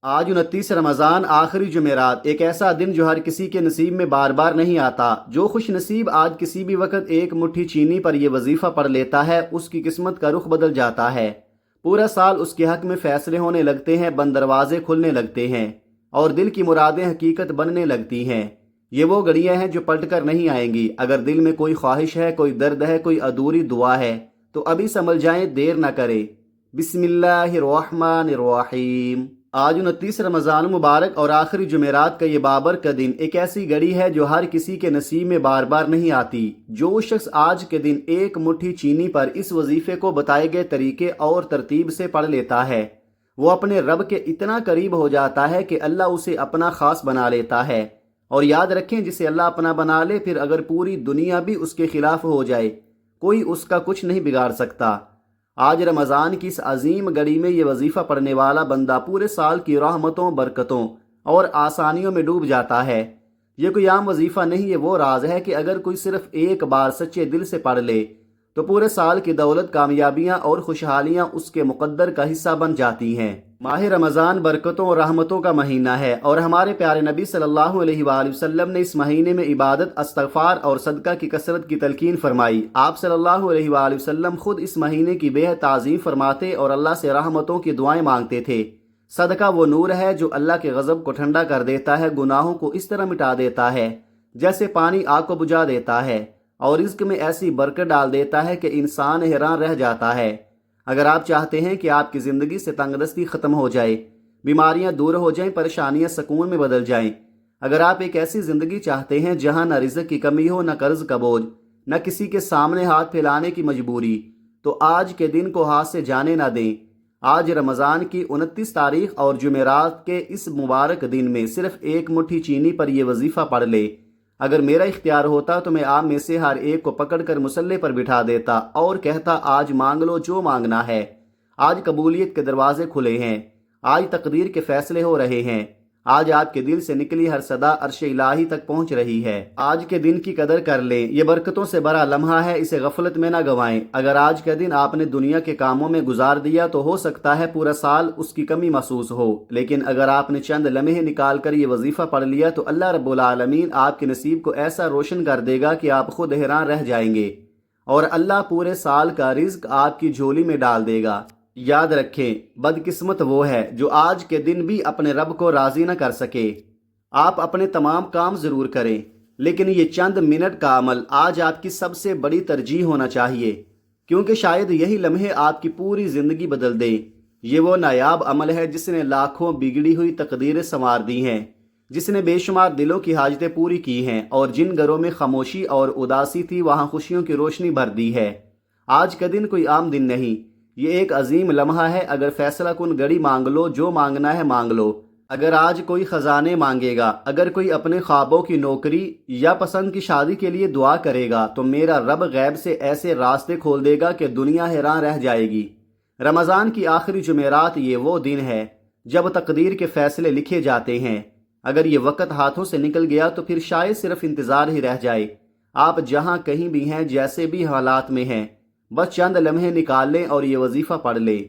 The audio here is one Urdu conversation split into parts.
آج 29 رمضان آخری جمعرات، ایک ایسا دن جو ہر کسی کے نصیب میں بار بار نہیں آتا۔ جو خوش نصیب آج کسی بھی وقت ایک مٹھی چینی پر یہ وظیفہ پڑھ لیتا ہے، اس کی قسمت کا رخ بدل جاتا ہے۔ پورا سال اس کے حق میں فیصلے ہونے لگتے ہیں، بند دروازے کھلنے لگتے ہیں اور دل کی مرادیں حقیقت بننے لگتی ہیں۔ یہ وہ گھڑیاں ہیں جو پلٹ کر نہیں آئیں گی۔ اگر دل میں کوئی خواہش ہے، کوئی درد ہے، کوئی ادھوری دعا ہے تو ابھی سنبھل جائیں، دیر نہ کریں۔ بسم اللہ الرحمن الرحیم۔ آج 29 رمضان مبارک اور آخری جمعرات کا یہ بابرکت دن ایک ایسی گھڑی ہے جو ہر کسی کے نصیب میں بار بار نہیں آتی۔ جو شخص آج کے دن ایک مٹھی چینی پر اس وظیفے کو بتائے گئے طریقے اور ترتیب سے پڑھ لیتا ہے، وہ اپنے رب کے اتنا قریب ہو جاتا ہے کہ اللہ اسے اپنا خاص بنا لیتا ہے۔ اور یاد رکھیں، جسے اللہ اپنا بنا لے، پھر اگر پوری دنیا بھی اس کے خلاف ہو جائے، کوئی اس کا کچھ نہیں بگاڑ سکتا۔ آج رمضان کی اس عظیم گھڑی میں یہ وظیفہ پڑھنے والا بندہ پورے سال کی رحمتوں، برکتوں اور آسانیوں میں ڈوب جاتا ہے۔ یہ کوئی عام وظیفہ نہیں، یہ وہ راز ہے کہ اگر کوئی صرف ایک بار سچے دل سے پڑھ لے تو پورے سال کی دولت، کامیابیاں اور خوشحالیاں اس کے مقدر کا حصہ بن جاتی ہیں۔ ماہ رمضان برکتوں اور رحمتوں کا مہینہ ہے اور ہمارے پیارے نبی صلی اللہ علیہ وآلہ وسلم نے اس مہینے میں عبادت، استغفار اور صدقہ کی کثرت کی تلقین فرمائی۔ آپ صلی اللہ علیہ وآلہ وسلم خود اس مہینے کی بے حد تعظیم فرماتے اور اللہ سے رحمتوں کی دعائیں مانگتے تھے۔ صدقہ وہ نور ہے جو اللہ کے غضب کو ٹھنڈا کر دیتا ہے، گناہوں کو اس طرح مٹا دیتا ہے جیسے پانی آگ کو بجھا دیتا ہے، اور رزق میں ایسی برکت ڈال دیتا ہے کہ انسان حیران رہ جاتا ہے۔ اگر آپ چاہتے ہیں کہ آپ کی زندگی سے تنگ دستی ختم ہو جائے، بیماریاں دور ہو جائیں، پریشانیاں سکون میں بدل جائیں، اگر آپ ایک ایسی زندگی چاہتے ہیں جہاں نہ رزق کی کمی ہو، نہ قرض کا بوجھ، نہ کسی کے سامنے ہاتھ پھیلانے کی مجبوری، تو آج کے دن کو ہاتھ سے جانے نہ دیں۔ آج رمضان کی 29 تاریخ اور جمعرات کے اس مبارک دن میں صرف ایک مٹھی چینی پر یہ وظیفہ پڑھ لے۔ اگر میرا اختیار ہوتا تو میں آپ میں سے ہر ایک کو پکڑ کر مصلے پر بٹھا دیتا اور کہتا، آج مانگ لو جو مانگنا ہے۔ آج قبولیت کے دروازے کھلے ہیں، آج تقدیر کے فیصلے ہو رہے ہیں، آج آپ کے دل سے نکلی ہر صدا عرش الہی تک پہنچ رہی ہے۔ آج کے دن کی قدر کر لیں، یہ برکتوں سے بھرا لمحہ ہے، اسے غفلت میں نہ گنوائیں۔ اگر آج کا دن آپ نے دنیا کے کاموں میں گزار دیا تو ہو سکتا ہے پورا سال اس کی کمی محسوس ہو، لیکن اگر آپ نے چند لمحے نکال کر یہ وظیفہ پڑھ لیا تو اللہ رب العالمین آپ کے نصیب کو ایسا روشن کر دے گا کہ آپ خود حیران رہ جائیں گے، اور اللہ پورے سال کا رزق آپ کی جھولی میں ڈال دے گا۔ یاد رکھیں، بدقسمت وہ ہے جو آج کے دن بھی اپنے رب کو راضی نہ کر سکے۔ آپ اپنے تمام کام ضرور کریں، لیکن یہ چند منٹ کا عمل آج آپ کی سب سے بڑی ترجیح ہونا چاہیے، کیونکہ شاید یہی لمحے آپ کی پوری زندگی بدل دیں۔ یہ وہ نایاب عمل ہے جس نے لاکھوں بگڑی ہوئی تقدیریں سنوار دی ہیں، جس نے بے شمار دلوں کی حاجتیں پوری کی ہیں، اور جن گھروں میں خاموشی اور اداسی تھی وہاں خوشیوں کی روشنی بھر دی ہے۔ آج کا دن کوئی عام دن نہیں، یہ ایک عظیم لمحہ ہے۔ اگر فیصلہ کن گھڑی مانگ لو، جو مانگنا ہے مانگ لو۔ اگر آج کوئی خزانے مانگے گا، اگر کوئی اپنے خوابوں کی نوکری یا پسند کی شادی کے لیے دعا کرے گا تو میرا رب غیب سے ایسے راستے کھول دے گا کہ دنیا حیران رہ جائے گی۔ رمضان کی آخری جمعرات یہ وہ دن ہے جب تقدیر کے فیصلے لکھے جاتے ہیں۔ اگر یہ وقت ہاتھوں سے نکل گیا تو پھر شاید صرف انتظار ہی رہ جائے۔ آپ جہاں کہیں بھی ہیں، جیسے بھی حالات میں ہیں، بس چند لمحے نکال لیں اور یہ وظیفہ پڑھ لیں۔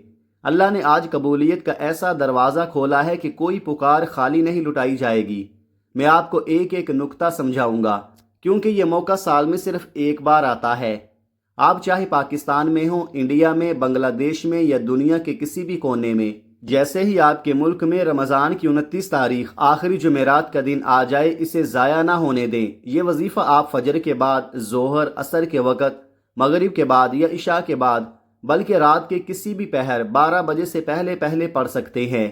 اللہ نے آج قبولیت کا ایسا دروازہ کھولا ہے کہ کوئی پکار خالی نہیں لٹائی جائے گی۔ میں آپ کو ایک ایک نکتہ سمجھاؤں گا، کیونکہ یہ موقع سال میں صرف ایک بار آتا ہے۔ آپ چاہے پاکستان میں ہوں، انڈیا میں، بنگلہ دیش میں یا دنیا کے کسی بھی کونے میں، جیسے ہی آپ کے ملک میں رمضان کی 29 تاریخ آخری جمعرات کا دن آ جائے، اسے ضائع نہ ہونے دیں۔ یہ وظیفہ آپ فجر کے بعد، ظہر، عصر کے وقت، مغرب کے بعد یا عشاء کے بعد، بلکہ رات کے کسی بھی پہر 12 بجے سے پہلے پڑھ سکتے ہیں۔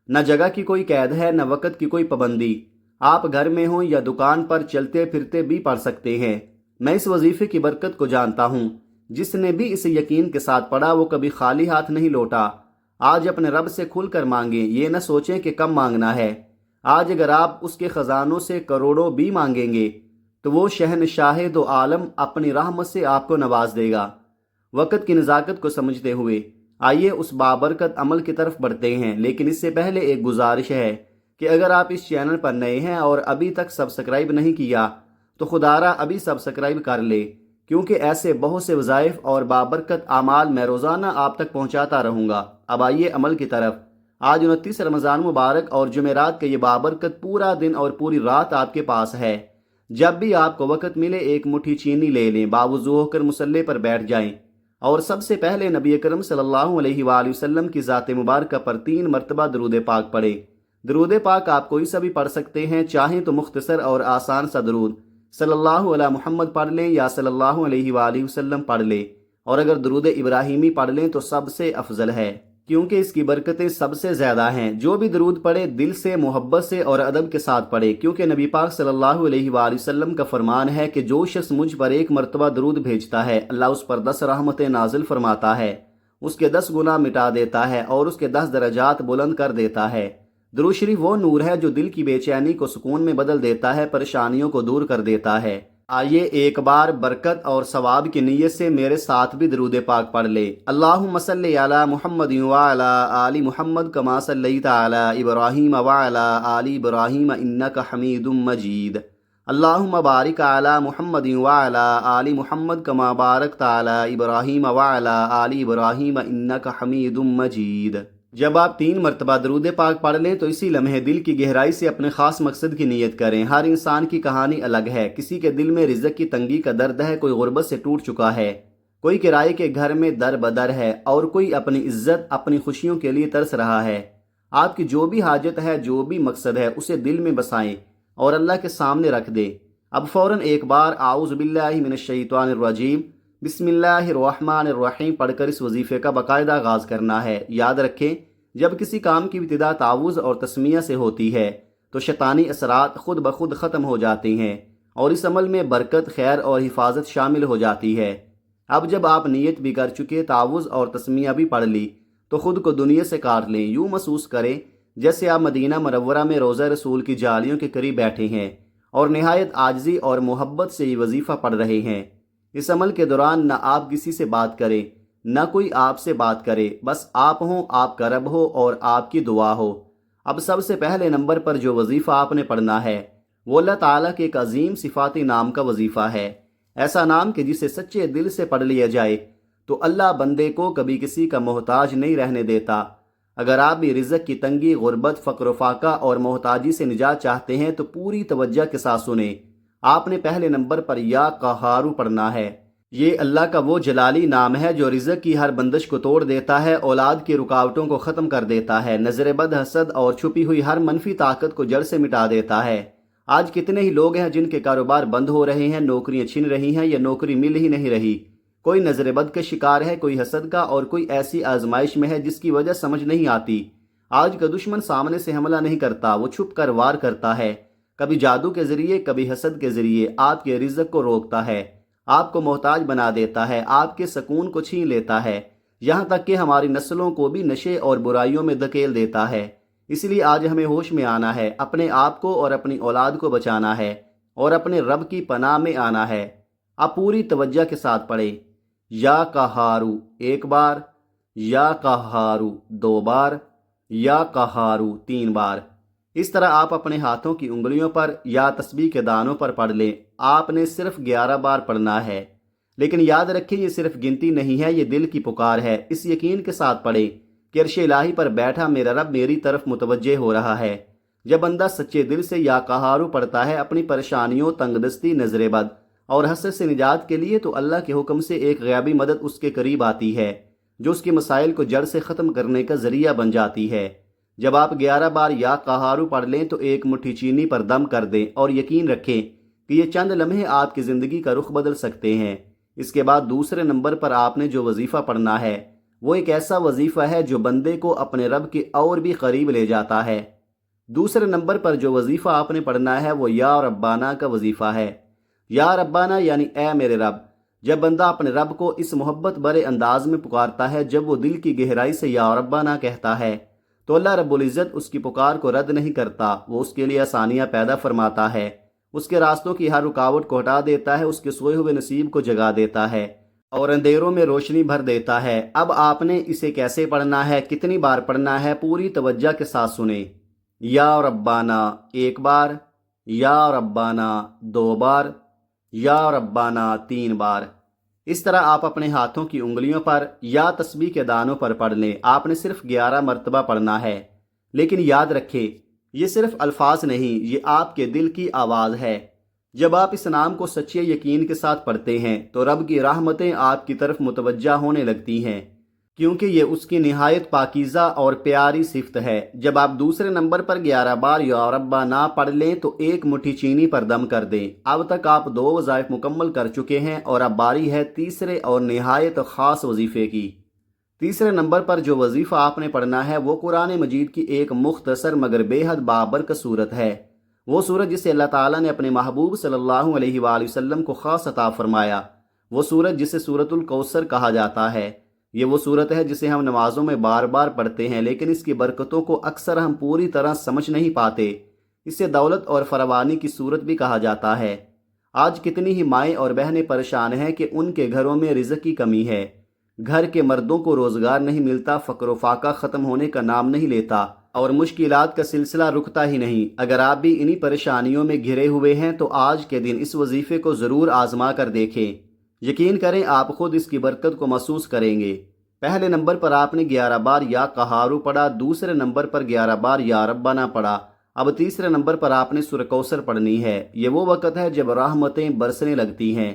نہ جگہ کی کوئی قید ہے، نہ وقت کی کوئی پابندی۔ آپ گھر میں ہوں یا دکان پر چلتے پھرتے بھی پڑھ سکتے ہیں۔ میں اس وظیفے کی برکت کو جانتا ہوں۔ جس نے بھی اسے یقین کے ساتھ پڑھا وہ کبھی خالی ہاتھ نہیں لوٹا۔ آج اپنے رب سے کھل کر مانگیں، یہ نہ سوچیں کہ کم مانگنا ہے۔ آج اگر آپ اس کے خزانوں سے کروڑوں بھی مانگیں گے تو وہ شہنشاہ دو عالم اپنی رحمت سے آپ کو نواز دے گا۔ وقت کی نزاکت کو سمجھتے ہوئے آئیے اس بابرکت عمل کی طرف بڑھتے ہیں، لیکن اس سے پہلے ایک گزارش ہے کہ اگر آپ اس چینل پر نئے ہیں اور ابھی تک سبسکرائب نہیں کیا تو خدارا ابھی سبسکرائب کر لے، کیونکہ ایسے بہت سے وظائف اور بابرکت اعمال میں روزانہ آپ تک پہنچاتا رہوں گا۔ اب آئیے عمل کی طرف۔ آج 29 رمضان مبارک اور جمعرات کا یہ بابرکت پورا دن اور پوری رات آپ کے پاس ہے۔ جب بھی آپ کو وقت ملے ایک مٹھی چینی لے لیں، باوضو ہو کر مصلی پر بیٹھ جائیں اور سب سے پہلے نبی اکرم صلی اللہ علیہ وآلہ وسلم کی ذات مبارکہ پر 3 مرتبہ درود پاک پڑھیں۔ درود پاک آپ کوئی سا بھی پڑھ سکتے ہیں، چاہیں تو مختصر اور آسان سا درود صلی اللہ علیہ محمد پڑھ لیں یا صلی اللہ علیہ وآلہ وسلم پڑھ لیں، اور اگر درود ابراہیمی پڑھ لیں تو سب سے افضل ہے، کیونکہ اس کی برکتیں سب سے زیادہ ہیں۔ جو بھی درود پڑھے دل سے، محبت سے اور ادب کے ساتھ پڑھے، کیونکہ نبی پاک صلی اللہ علیہ وآلہ وسلم کا فرمان ہے کہ جو شخص مجھ پر 1 مرتبہ درود بھیجتا ہے، اللہ اس پر 10 رحمتیں نازل فرماتا ہے، اس کے 10 گناہ مٹا دیتا ہے اور اس کے 10 درجات بلند کر دیتا ہے۔ درود شریف وہ نور ہے جو دل کی بے چینی کو سکون میں بدل دیتا ہے، پریشانیوں کو دور کر دیتا ہے۔ آئیے ایک بار برکت اور ثواب کی نیت سے میرے ساتھ بھی درود پاک پڑھ لے۔ اللہم صلی علی محمد وعلی آل محمد کما صلیت علی ابراہیم وعلی آل ابراہیم انک حمید مجید۔ اللہم بارک علی محمد وعلی آل محمد کما بارکت علی ابراہیم وعلی آل ابراہیم انک حمید مجید۔ جب آپ 3 مرتبہ درود پاک پڑھ لیں تو اسی لمحے دل کی گہرائی سے اپنے خاص مقصد کی نیت کریں۔ ہر انسان کی کہانی الگ ہے، کسی کے دل میں رزق کی تنگی کا درد ہے، کوئی غربت سے ٹوٹ چکا ہے، کوئی کرائے کے گھر میں در بدر ہے، اور کوئی اپنی عزت، اپنی خوشیوں کے لیے ترس رہا ہے۔ آپ کی جو بھی حاجت ہے، جو بھی مقصد ہے، اسے دل میں بسائیں اور اللہ کے سامنے رکھ دیں۔ اب فوراً ایک بار اعوذ باللہ من الشیطان الرجیم بسم اللہ الرحمن الرحیم پڑھ کر اس وظیفے کا باقاعدہ آغاز کرنا ہے۔ یاد رکھیں، جب کسی کام کی ابتدا تعوذ اور تسمیہ سے ہوتی ہے تو شیطانی اثرات خود بخود ختم ہو جاتے ہیں اور اس عمل میں برکت، خیر اور حفاظت شامل ہو جاتی ہے۔ اب جب آپ نیت بھی کر چکے، تعوذ اور تسمیہ بھی پڑھ لی، تو خود کو دنیا سے کاٹ لیں۔ یوں محسوس کریں جیسے آپ مدینہ منورہ میں روضہ رسول کی جالیوں کے قریب بیٹھے ہیں اور نہایت عاجزی اور محبت سے یہ وظیفہ پڑھ رہے ہیں۔ اس عمل کے دوران نہ آپ کسی سے بات کریں، نہ کوئی آپ سے بات کرے، بس آپ ہوں، آپ کا رب ہو اور آپ کی دعا ہو۔ اب سب سے پہلے نمبر پر جو وظیفہ آپ نے پڑھنا ہے وہ اللہ تعالیٰ کے ایک عظیم صفاتی نام کا وظیفہ ہے، ایسا نام کہ جسے سچے دل سے پڑھ لیا جائے تو اللہ بندے کو کبھی کسی کا محتاج نہیں رہنے دیتا۔ اگر آپ بھی رزق کی تنگی، غربت، فقر و فاقہ اور محتاجی سے نجات چاہتے ہیں تو پوری توجہ کے ساتھ سنیں۔ آپ نے پہلے نمبر پر یا قہار پڑھنا ہے۔ یہ اللہ کا وہ جلالی نام ہے جو رزق کی ہر بندش کو توڑ دیتا ہے، اولاد کی رکاوٹوں کو ختم کر دیتا ہے، نظر بد، حسد اور چھپی ہوئی ہر منفی طاقت کو جڑ سے مٹا دیتا ہے۔ آج کتنے ہی لوگ ہیں جن کے کاروبار بند ہو رہے ہیں، نوکریاں چھن رہی ہیں یا نوکری مل ہی نہیں رہی، کوئی نظر بد کا شکار ہے، کوئی حسد کا، اور کوئی ایسی آزمائش میں ہے جس کی وجہ سمجھ نہیں آتی۔ آج کا دشمن سامنے سے حملہ نہیں کرتا، وہ چھپ کر وار کرتا ہے، کبھی جادو کے ذریعے، کبھی حسد کے ذریعے آپ کے رزق کو روکتا ہے، آپ کو محتاج بنا دیتا ہے، آپ کے سکون کو چھین لیتا ہے، یہاں تک کہ ہماری نسلوں کو بھی نشے اور برائیوں میں دھکیل دیتا ہے۔ اس لیے آج ہمیں ہوش میں آنا ہے، اپنے آپ کو اور اپنی اولاد کو بچانا ہے اور اپنے رب کی پناہ میں آنا ہے۔ آپ پوری توجہ کے ساتھ پڑھیں۔ یا قہارو 1 بار، یا قہارو 2 بار، یا قہارو 3 بار۔ اس طرح آپ اپنے ہاتھوں کی انگلیوں پر یا تسبیح کے دانوں پر پڑھ لیں۔ آپ نے صرف 11 بار پڑھنا ہے، لیکن یاد رکھیں یہ صرف گنتی نہیں ہے، یہ دل کی پکار ہے۔ اس یقین کے ساتھ پڑھیں کہ عرش الہی پر بیٹھا میرا رب میری طرف متوجہ ہو رہا ہے۔ جب بندہ سچے دل سے یا قہارو پڑھتا ہے اپنی پریشانیوں، تنگ دستی، نظر بد اور حسد سے نجات کے لیے، تو اللہ کے حکم سے ایک غیبی مدد اس کے قریب آتی ہے جو اس کے مسائل کو جڑ سے ختم کرنے کا ذریعہ بن جاتی ہے۔ جب آپ 11 بار یا قہارو پڑھ لیں تو 1 مٹھی چینی پر دم کر دیں اور یقین رکھیں کہ یہ چند لمحے آپ کی زندگی کا رخ بدل سکتے ہیں۔ اس کے بعد دوسرے نمبر پر آپ نے جو وظیفہ پڑھنا ہے وہ ایک ایسا وظیفہ ہے جو بندے کو اپنے رب کے اور بھی قریب لے جاتا ہے۔ دوسرے نمبر پر جو وظیفہ آپ نے پڑھنا ہے وہ یا ربانہ کا وظیفہ ہے۔ یا ربانہ یعنی اے میرے رب۔ جب بندہ اپنے رب کو اس محبت برے انداز میں پکارتا ہے، جب وہ دل کی گہرائی سے یا ربانہ کہتا ہے، تو اللہ رب العزت اس کی پکار کو رد نہیں کرتا، وہ اس کے لیے آسانیاں پیدا فرماتا ہے، اس کے راستوں کی ہر رکاوٹ کو ہٹا دیتا ہے، اس کے سوئے ہوئے نصیب کو جگا دیتا ہے اور اندھیروں میں روشنی بھر دیتا ہے۔ اب آپ نے اسے کیسے پڑھنا ہے، کتنی بار پڑھنا ہے، پوری توجہ کے ساتھ سنیں۔ یا ربانہ 1 بار، یا ربانہ 2 بار، یا ربانہ 3 بار۔ اس طرح آپ اپنے ہاتھوں کی انگلیوں پر یا تسبیح کے دانوں پر پڑھ لیں۔ آپ نے صرف 11 مرتبہ پڑھنا ہے۔ لیکن یاد رکھیں یہ صرف الفاظ نہیں، یہ آپ کے دل کی آواز ہے۔ جب آپ اس نام کو سچے یقین کے ساتھ پڑھتے ہیں تو رب کی رحمتیں آپ کی طرف متوجہ ہونے لگتی ہیں، کیونکہ یہ اس کی نہایت پاکیزہ اور پیاری صفت ہے۔ جب آپ دوسرے نمبر پر 11 بار یا ربا نہ پڑھ لیں تو ایک مٹھی چینی پر دم کر دیں۔ اب تک آپ 2 وظائف مکمل کر چکے ہیں اور اب باری ہے تیسرے اور نہایت خاص وظیفے کی۔ تیسرے نمبر پر جو وظیفہ آپ نے پڑھنا ہے وہ قرآن مجید کی ایک مختصر مگر بے حد بابرکت صورت ہے۔ وہ سورت جسے اللہ تعالیٰ نے اپنے محبوب صلی اللہ علیہ وآلہ وسلم کو خاص عطا فرمایا، وہ سورت جسے سورت الکوثر کہا جاتا ہے۔ یہ وہ سورت ہے جسے ہم نمازوں میں بار بار پڑھتے ہیں، لیکن اس کی برکتوں کو اکثر ہم پوری طرح سمجھ نہیں پاتے۔ اسے دولت اور فراوانی کی سورت بھی کہا جاتا ہے۔ آج کتنی ہی مائیں اور بہنیں پریشان ہیں کہ ان کے گھروں میں رزق کی کمی ہے، گھر کے مردوں کو روزگار نہیں ملتا، فقر و فاقہ ختم ہونے کا نام نہیں لیتا اور مشکلات کا سلسلہ رکتا ہی نہیں۔ اگر آپ بھی انہی پریشانیوں میں گھرے ہوئے ہیں تو آج کے دن اس وظیفے کو ضرور آزما کر دیکھیں، یقین کریں آپ خود اس کی برکت کو محسوس کریں گے۔ پہلے نمبر پر آپ نے 11 بار یا قہارو پڑھا، دوسرے نمبر پر 11 بار یا ربنا پڑھا، اب تیسرے نمبر پر آپ نے سورہ کوثر پڑھنی ہے۔ یہ وہ وقت ہے جب رحمتیں برسنے لگتی ہیں،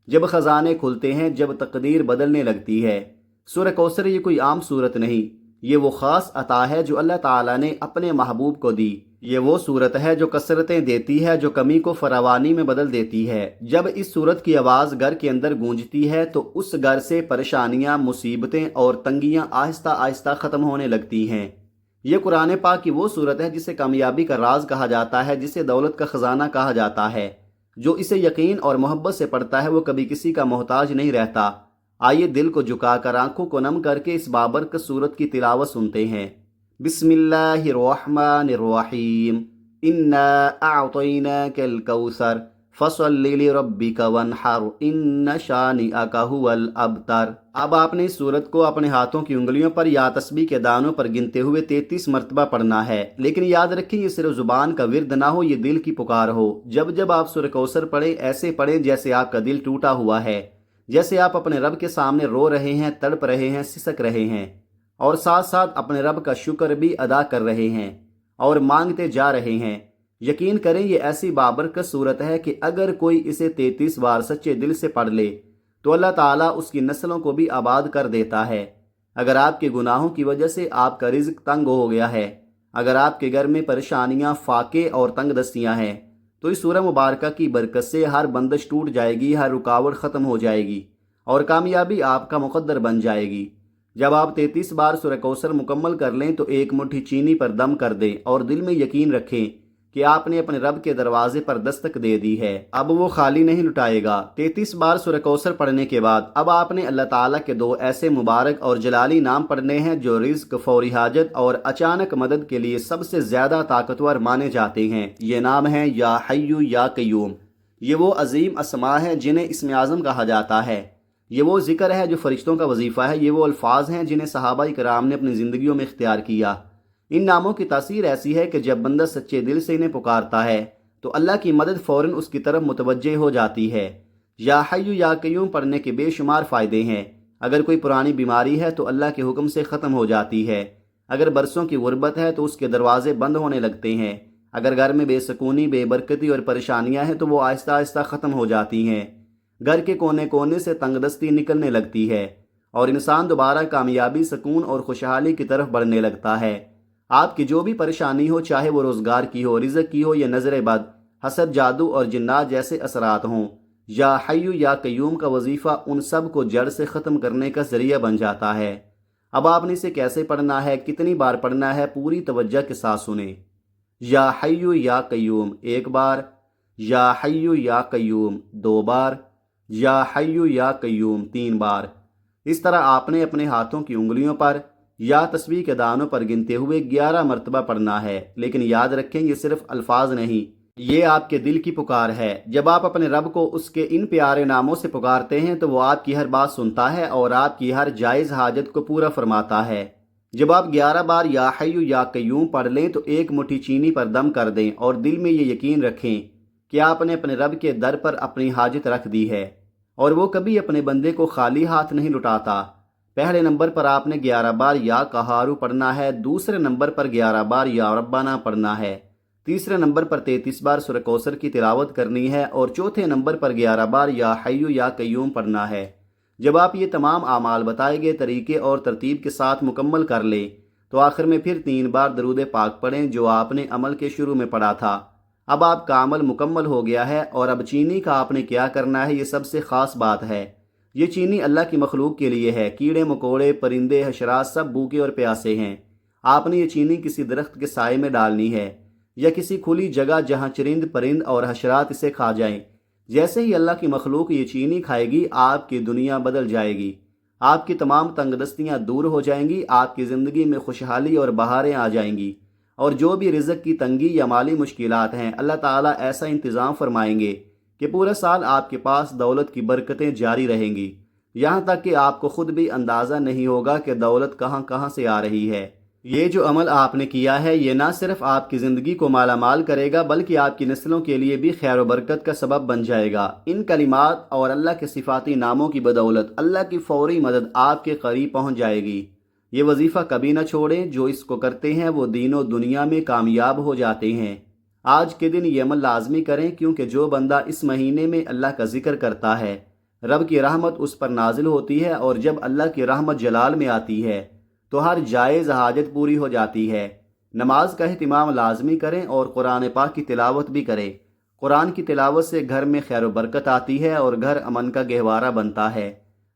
جب خزانے کھلتے ہیں، جب تقدیر بدلنے لگتی ہے۔ سورہ کوثر یہ کوئی عام صورت نہیں، یہ وہ خاص عطا ہے جو اللہ تعالیٰ نے اپنے محبوب کو دی۔ یہ وہ صورت ہے جو کثرتیں دیتی ہے، جو کمی کو فراوانی میں بدل دیتی ہے۔ جب اس صورت کی آواز گھر کے اندر گونجتی ہے تو اس گھر سے پریشانیاں، مصیبتیں اور تنگیاں آہستہ آہستہ ختم ہونے لگتی ہیں۔ یہ قرآن پاک کی وہ صورت ہے جسے کامیابی کا راز کہا جاتا ہے، جسے دولت کا خزانہ کہا جاتا ہے۔ جو اسے یقین اور محبت سے پڑھتا ہے وہ کبھی کسی کا محتاج نہیں رہتا۔ آئیے دل کو جھکا کر، آنکھوں کو نم کر کے اس بابرکت سورت کی تلاوت سنتے ہیں۔ بسم اللہ الرحمن الرحیم، انا اعطیناک الکوثر فصل لربک وانحر ان شانئک ھو الابتر۔ اب آپ نے اس سورت کو اپنے ہاتھوں کی انگلیوں پر یا تسبیح کے دانوں پر گنتے ہوئے 33 مرتبہ پڑھنا ہے، لیکن یاد رکھیں یہ صرف زبان کا ورد نہ ہو، یہ دل کی پکار ہو۔ جب جب آپ سورہ کوثر پڑھیں ایسے پڑھیں جیسے آپ کا دل ٹوٹا ہوا ہے، جیسے آپ اپنے رب کے سامنے رو رہے ہیں، تڑپ رہے ہیں، سسک رہے ہیں، اور ساتھ ساتھ اپنے رب کا شکر بھی ادا کر رہے ہیں اور مانگتے جا رہے ہیں۔ یقین کریں یہ ایسی بابرکت صورت ہے کہ اگر کوئی اسے 33 بار سچے دل سے پڑھ لے تو اللہ تعالیٰ اس کی نسلوں کو بھی آباد کر دیتا ہے۔ اگر آپ کے گناہوں کی وجہ سے آپ کا رزق تنگ ہو گیا ہے، اگر آپ کے گھر میں پریشانیاں، فاقے اور تنگ دستیاں ہیں، تو اس سورہ مبارکہ کی برکت سے ہر بندش ٹوٹ جائے گی، ہر رکاوٹ ختم ہو جائے گی اور کامیابی آپ کا مقدر بن جائے گی۔ جب آپ 33 بار سورہ کوثر مکمل کر لیں تو ایک مٹھی چینی پر دم کر دیں اور دل میں یقین رکھیں کہ آپ نے اپنے رب کے دروازے پر دستک دے دی ہے، اب وہ خالی نہیں لٹائے گا۔ 33 بار سورہ کوثر پڑھنے کے بعد اب آپ نے اللہ تعالیٰ کے 2 ایسے مبارک اور جلالی نام پڑھنے ہیں جو رزق، فوری حاجت اور اچانک مدد کے لیے سب سے زیادہ طاقتور مانے جاتے ہیں۔ یہ نام ہیں یا حیو یا قیوم۔ یہ وہ عظیم اسماء ہیں جنہیں اسم اعظم کہا جاتا ہے۔ یہ وہ ذکر ہے جو فرشتوں کا وظیفہ ہے۔ یہ وہ الفاظ ہیں جنہیں صحابہ کرام نے اپنی زندگیوں میں اختیار کیا۔ ان ناموں کی تاثیر ایسی ہے کہ جب بندہ سچے دل سے انہیں پکارتا ہے تو اللہ کی مدد فوراً اس کی طرف متوجہ ہو جاتی ہے۔ یا حیو یا قیوم پڑھنے کے بے شمار فائدے ہیں۔ اگر کوئی پرانی بیماری ہے تو اللہ کے حکم سے ختم ہو جاتی ہے۔ اگر برسوں کی غربت ہے تو اس کے دروازے بند ہونے لگتے ہیں۔ اگر گھر میں بے سکونی، بے برکتی اور پریشانیاں ہیں تو وہ آہستہ آہستہ ختم ہو جاتی ہیں۔ گھر کے کونے کونے سے تنگ دستی نکلنے لگتی ہے اور انسان دوبارہ کامیابی، سکون اور خوشحالی کی طرف بڑھنے لگتا ہے۔ آپ کی جو بھی پریشانی ہو، چاہے وہ روزگار کی ہو، رزق کی ہو یا نظر بد، حسد، جادو اور جنات جیسے اثرات ہوں، یا حیو یا قیوم کا وظیفہ ان سب کو جڑ سے ختم کرنے کا ذریعہ بن جاتا ہے۔ اب آپ نے اسے کیسے پڑھنا ہے، کتنی بار پڑھنا ہے، پوری توجہ کے ساتھ سنیں۔ یا حیو یا قیوم 1 بار، یا حیو یا قیوم 2 بار، یا حیو یا قیوم 3 بار۔ اس طرح آپ نے اپنے ہاتھوں کی انگلیوں پر یا تسبیح کے دانوں پر گنتے ہوئے 11 مرتبہ پڑھنا ہے، لیکن یاد رکھیں یہ صرف الفاظ نہیں، یہ آپ کے دل کی پکار ہے۔ جب آپ اپنے رب کو اس کے ان پیارے ناموں سے پکارتے ہیں تو وہ آپ کی ہر بات سنتا ہے اور آپ کی ہر جائز حاجت کو پورا فرماتا ہے۔ جب آپ 11 بار یا حیو یا قیوم پڑھ لیں تو ایک مٹھی چینی پر دم کر دیں اور دل میں یہ یقین رکھیں کہ آپ نے اپنے رب کے در پر اپنی حاجت رکھ دی ہے اور وہ کبھی اپنے بندے کو خالی ہاتھ نہیں لٹاتا۔ پہلے نمبر پر آپ نے 11 بار یا قہارو پڑھنا ہے، دوسرے نمبر پر 11 بار یا ربنا پڑھنا ہے، تیسرے نمبر پر 33 بار سورہ کوثر کی تلاوت کرنی ہے اور چوتھے نمبر پر 11 بار یا حیو یا قیوم پڑھنا ہے۔ جب آپ یہ تمام اعمال بتائے گئے طریقے اور ترتیب کے ساتھ مکمل کر لیں تو آخر میں پھر 3 بار درود پاک پڑھیں جو آپ نے عمل کے شروع میں پڑھا تھا۔ اب آپ کا عمل مکمل ہو گیا ہے، اور اب چینی کا آپ نے کیا کرنا ہے، یہ سب سے خاص بات ہے۔ یہ چینی اللہ کی مخلوق کے لیے ہے۔ کیڑے مکوڑے، پرندے، حشرات سب بھوکے اور پیاسے ہیں۔ آپ نے یہ چینی کسی درخت کے سائے میں ڈالنی ہے یا کسی کھلی جگہ جہاں چرند پرند اور حشرات اسے کھا جائیں۔ جیسے ہی اللہ کی مخلوق یہ چینی کھائے گی، آپ کی دنیا بدل جائے گی، آپ کی تمام تنگ دستیاں دور ہو جائیں گی، آپ کی زندگی میں خوشحالی اور بہاریں آ جائیں گی، اور جو بھی رزق کی تنگی یا مالی مشکلات ہیں اللہ تعالیٰ ایسا انتظام فرمائیں گے کہ پورا سال آپ کے پاس دولت کی برکتیں جاری رہیں گی، یہاں تک کہ آپ کو خود بھی اندازہ نہیں ہوگا کہ دولت کہاں کہاں سے آ رہی ہے۔ یہ جو عمل آپ نے کیا ہے یہ نہ صرف آپ کی زندگی کو مالا مال کرے گا بلکہ آپ کی نسلوں کے لیے بھی خیر و برکت کا سبب بن جائے گا۔ ان کلمات اور اللہ کے صفاتی ناموں کی بدولت اللہ کی فوری مدد آپ کے قریب پہنچ جائے گی۔ یہ وظیفہ کبھی نہ چھوڑیں، جو اس کو کرتے ہیں وہ دین و دنیا میں کامیاب ہو جاتے ہیں۔ آج کے دن یہ عمل لازمی کریں، کیونکہ جو بندہ اس مہینے میں اللہ کا ذکر کرتا ہے رب کی رحمت اس پر نازل ہوتی ہے، اور جب اللہ کی رحمت جلال میں آتی ہے تو ہر جائز حاجت پوری ہو جاتی ہے۔ نماز کا اہتمام لازمی کریں اور قرآن پاک کی تلاوت بھی کریں۔ قرآن کی تلاوت سے گھر میں خیر و برکت آتی ہے اور گھر امن کا گہوارہ بنتا ہے۔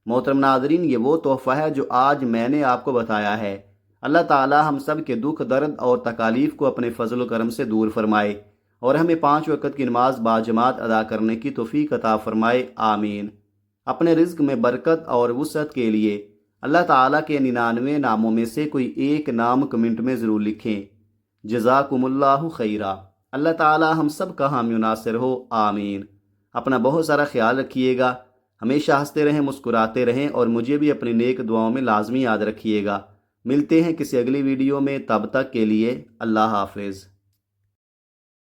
محترم ناظرین، یہ وہ تحفہ ہے جو آج میں نے آپ کو بتایا ہے۔ اللہ تعالی ہم سب کے دکھ درد اور تکالیف کو اپنے فضل و کرم سے دور فرمائے اور ہمیں 5 وقت کی نماز باجماعت ادا کرنے کی توفیق عطا فرمائے، آمین۔ اپنے رزق میں برکت اور وسعت کے لیے اللہ تعالیٰ کے 99 ناموں میں سے کوئی ایک نام کمنٹ میں ضرور لکھیں۔ جزاکم اللہ خیرہ۔ اللہ تعالیٰ ہم سب کا حامی و ناصر ہو، آمین۔ اپنا بہت سارا خیال رکھیے گا، ہمیشہ ہنستے رہیں، مسکراتے رہیں، اور مجھے بھی اپنی نیک دعاؤں میں لازمی یاد رکھیے گا۔ ملتے ہیں کسی اگلی ویڈیو میں، تب تک کے لیے اللہ حافظ۔